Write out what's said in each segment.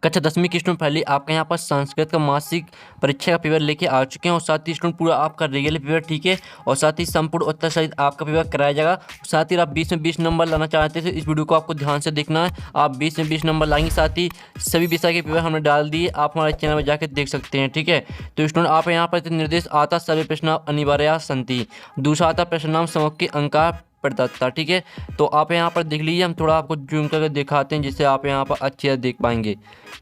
कक्षा 10वीं की स्टूडेंट पहले आपके यहाँ पर संस्कृत का मासिक परीक्षा का पेपर लेके आ चुके हैं और साथ ही स्टूडेंट पूरा आपका रेगुलर पेपर ठीक है और साथ ही संपूर्ण उत्तर सहित आपका पेपर कराया जाएगा। साथ ही आप 20 में 20 नंबर लाना चाहते थे, इस वीडियो को आपको ध्यान से देखना है। आप 20 में 20 नंबर लाएंगे। साथ ही सभी विषय के पेपर हमने डाल दिए, आप हमारे चैनल में जाकर देख सकते हैं। ठीक है, तो स्टूडेंट आप यहाँ पर निर्देश आता सभी प्रश्न अनिवार्य संति, दूसरा आता प्रश्न नाम समूह के अंक प्रदत्ता। ठीक है, तो आप यहाँ पर देख लीजिए, हम थोड़ा आपको जूम करके दिखाते हैं जिससे आप यहाँ पर अच्छे से देख पाएंगे।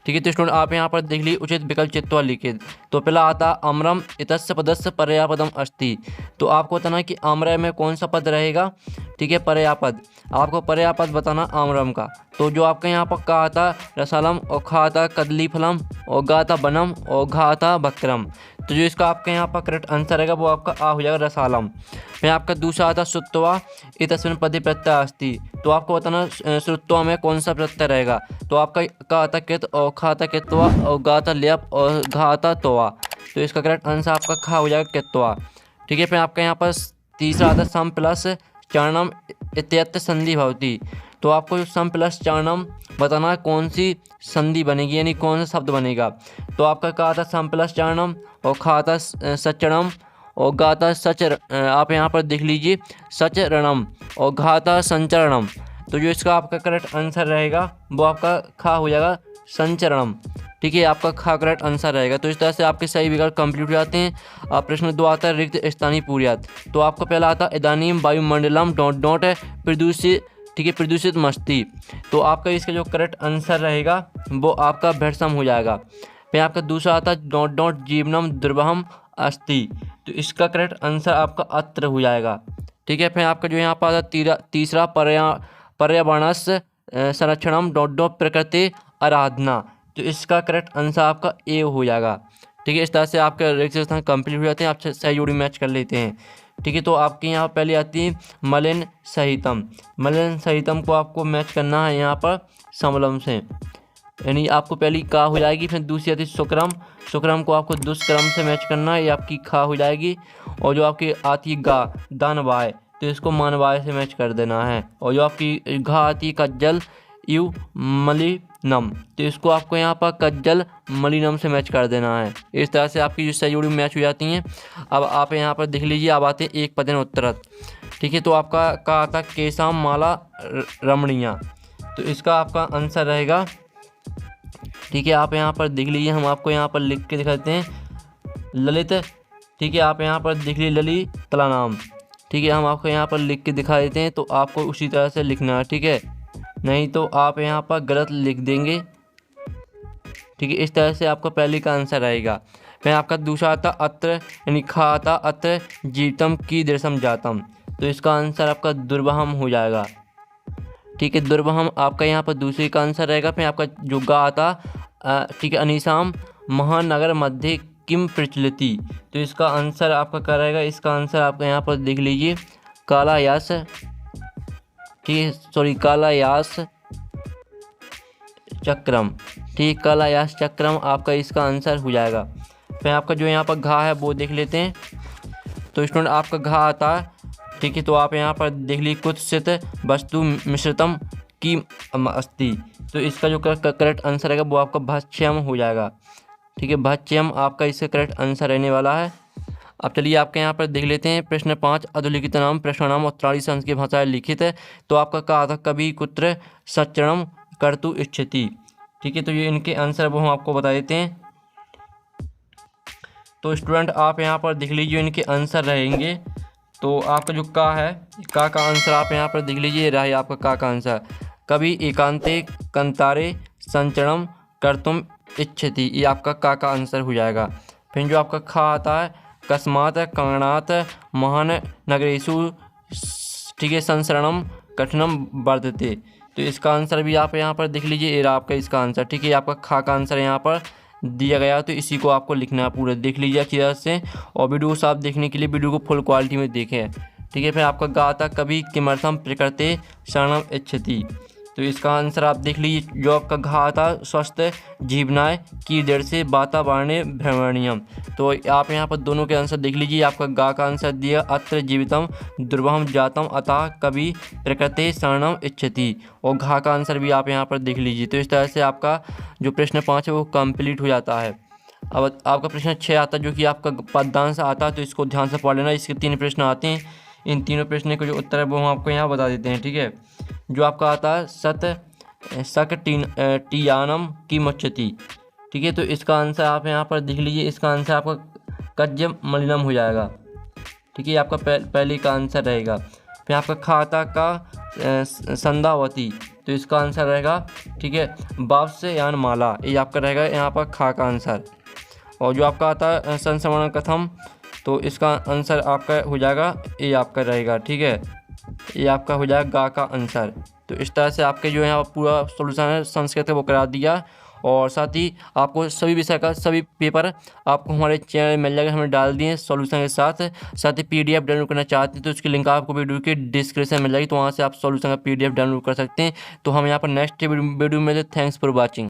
ठीक है, तो स्टूडेंट आप यहाँ पर देख लीजिए उचित विकल्प चित्वा लिखित। तो पहला आता अमरम इतस्य पदस्य पर्यापदम अस्ति। तो आपको बताना है कि आम्रय में कौन सा पद रहेगा। ठीक है, पर्यापद, आपको पर्यापद बताना आम्रम का। तो जो आपके यहाँ पर का आता रसालम और खा आता कदली फलम और गा आता बनम और घा आता बक्रम। तो जो इसका आपके यहाँ पर करेक्ट आंसर रहेगा वो आपका आ हो जाएगा रसालम। फिर आपका दूसरा आता श्रुत्वा इतस्मिन् पदे प्रत्यय अस्ति। तो आपको बताना श्रुत्वा में कौन सा प्रत्यय रहेगा। तो आपका का आता कृत और खा आता कृत्वा और गा आता ल्यप और घा आता तोवा। तो इसका करेक्ट आंसर आपका खा हो जाएगा कृत्वा। ठीक है, फिर आपका यहाँ पर तीसरा आता सम प्लस चारणम इत्यत्र संधि भवति। तो आपको सम प्लस चारणम बताना है कौन सी संधि बनेगी, यानी कौन सा शब्द बनेगा। तो आपका का आता सम प्लस चारणम और खाता सचरणम और गाता सचर, आप यहाँ पर देख लीजिए सचरणम और घाता संचरणम। तो जो इसका आपका करेक्ट आंसर रहेगा वो आपका खा हो जाएगा संचरणम। ठीक है, आपका खा करेक्ट आंसर रहेगा। तो इस तरह से आपके सही विकल्प कंप्लीट हो जाते हैं। आप प्रश्न 2 आता है रिक्त स्थानीय पूर्यात। तो आपका पहला आता इदानीम वायुमंडलम डॉट डॉट प्रदूषित। ठीक है, प्रदूषित मस्ती। तो आपका इसका जो करेक्ट आंसर रहेगा वो आपका भेषम हो जाएगा। फिर आपका दूसरा आता है डॉट डॉट जीवनम दुर्वहम अस्ति। तो इसका करेक्ट आंसर आपका अत्र हो जाएगा। ठीक है, फिर आपका जो यहाँ पर आता तीसरा पर्यावरणस्य संरक्षणम डॉट डॉट प्रकृति आराधना। तो इसका करेक्ट आंसर आपका ए हो जाएगा। ठीक है, इस तरह से आपके रजिस्ट्रेशन कंप्लीट हो जाते हैं, आप सही जोड़ी मैच कर लेते हैं। ठीक है, तो आपके यहाँ पहले आती है मलिन सहितम। मलिन सहितम को आपको मैच करना है यहाँ पर समलम से, यानी आपको पहली का हो जाएगी। फिर दूसरी आती है शुक्रम। शुक्रम को आपको दुष्क्रम से मैच करना है, ये आपकी खा हो जाएगी। और जो आपकी आती है गा दानवाय, तो इसको मानवाय से मैच कर देना है। और जो आपकी घा आती है कज्जल यू मलिनम, तो इसको आपको यहाँ पर कज्जल मलिनम से मैच कर देना है। इस तरह से आपकी जो सही जोड़ी मैच हो जाती हैं। अब आप यहाँ पर देख लीजिए, अब आते हैं एक पदन उत्तरत। ठीक है, तो आपका का आता केसाम माला रमणीया। तो इसका आपका आंसर रहेगा। ठीक है, आप यहाँ पर देख लीजिए, हम आपको यहाँ पर लिख के दिखाते हैं ललित। ठीक है, आप यहाँ पर देख लीजिए ललित तला नाम। ठीक है, हम आपको यहाँ पर लिख के दिखा देते हैं, तो आपको उसी तरह से लिखना है। ठीक है, नहीं तो आप यहाँ पर गलत लिख देंगे। ठीक है, इस तरह से आपका पहले का आंसर रहेगा। फिर आपका दूसरा आता अत्र, यानी खा आता अत्र जीतम की दृशम जातम। तो इसका आंसर आपका दुर्वहम हो जाएगा। ठीक है, दुर्वहम आपका यहाँ पर दूसरे का आंसर रहेगा। फिर आपका जो गा आता ठीक है अनिशाम महानगर मध्य किम प्रचलिति। तो इसका आंसर आपका क्या रहेगा। इसका आंसर आपका यहाँ पर देख लीजिए कालायास। ठीक है, सॉरी कालायास चक्रम। ठीक, कालायास चक्रम आपका इसका आंसर हो जाएगा। फिर आपका जो यहाँ पर घा है वो देख लेते हैं। तो स्टूडेंट आपका घा आता है। ठीक है, तो आप यहाँ पर देख लीजिए कुत्सित वस्तु मिश्रितम की अस्ति। तो इसका जो करेक्ट आंसर रहेगा वो आपका भक्ष्यम हो जाएगा। ठीक है, भक्ष्यम आपका इसका करेक्ट आंसर रहने वाला है। अब चलिए आपके यहाँ पर देख लेते हैं प्रश्न 5 अधोलिखित नाम प्रश्नानाम उत्तराणी संस्कृत भाषाएं लिखित है। तो आपका कहा था कभी कुत्र सचरणम कर्तु इच्छति। ठीक है, तो ये इनके आंसर वो हम आपको बता देते हैं। तो स्टूडेंट आप यहाँ पर देख लीजिए इनके आंसर रहेंगे। तो आपका जो का है का आंसर आप यहाँ पर देख लीजिए रहा है आपका का आंसर कभी एकांते कंतारे संचरणम कर्तुम इच्छति। ये आपका का आंसर हो जाएगा। फिर जो आपका खा आता है कस्मात कर्णात महान नगरेशु। ठीक है, संसरणम कठिनम वर्तते। तो इसका आंसर भी आप यहाँ पर देख लीजिए, ये आपका इसका आंसर। ठीक है, आपका खा का आंसर यहाँ पर दिया गया, तो इसी को आपको लिखना है पूरा। देख लीजिए अच्छी तरह से, और वीडियो को आप देखने के लिए वीडियो को फुल क्वालिटी में देखें। ठीक है, फिर आपका गाता कभी किमर्थम प्रकृते शरणम इच्छति। तो इसका आंसर आप देख लीजिए, जो आपका घा था स्वस्थ जीवनाय की देर से वातावरणे भ्रमणीयम। तो आप यहाँ पर दोनों के आंसर देख लीजिए। आपका गा का आंसर दिया अत्र जीवितम दुर्वहम जातम अतः कवि प्रकृति शरणम इच्छति, और घा का आंसर भी आप यहाँ पर देख लीजिए। तो इस तरह से आपका जो प्रश्न 5 है वो कंप्लीट हो जाता है। अब आपका प्रश्न 6 आता है, जो कि आपका पद्यांश आता है, तो इसको ध्यान से पढ़ लेना। इसके 3 प्रश्न आते हैं, इन तीनों प्रश्न के जो उत्तर है वो हम आपको यहाँ बता देते हैं, ठीक है। जो आपका आता है सक टीयानम की मुच्यति, ठीक है। तो इसका आंसर आप यहाँ पर देख लीजिए। इसका आंसर आपका कज्ज मलिनम हो जाएगा, ठीक है। आपका पहले का आंसर रहेगा। फिर आपका खाता का संध्यावती, तो इसका आंसर रहेगा, ठीक है, बाप से यान माला, ये आपका रहेगा यहाँ पर खा का आंसर। और जो आपका आता है संस्मरण कथम, तो इसका आंसर आपका हो जाएगा, ये आपका रहेगा, ठीक है, ये आपका हो जाएगा गा का आंसर। तो इस तरह से आपके जो है पूरा सॉल्यूशन है संस्कृत का वो करा दिया। और साथ ही आपको सभी विषय का सभी पेपर आपको हमारे चैनल में मिल जाएगा, हमने डाल दिए सॉल्यूशन के साथ। साथ ही पीडीएफ डाउनलोड करना चाहते हैं तो उसकी लिंक आपको वीडियो के डिस्क्रिप्शन में मिल जाएगी, तो वहाँ से आप सॉल्यूशन का पीडीएफ डाउनलोड कर सकते हैं। तो हम यहाँ पर नेक्स्ट वीडियो में मिलते हैं। Thanks for watching.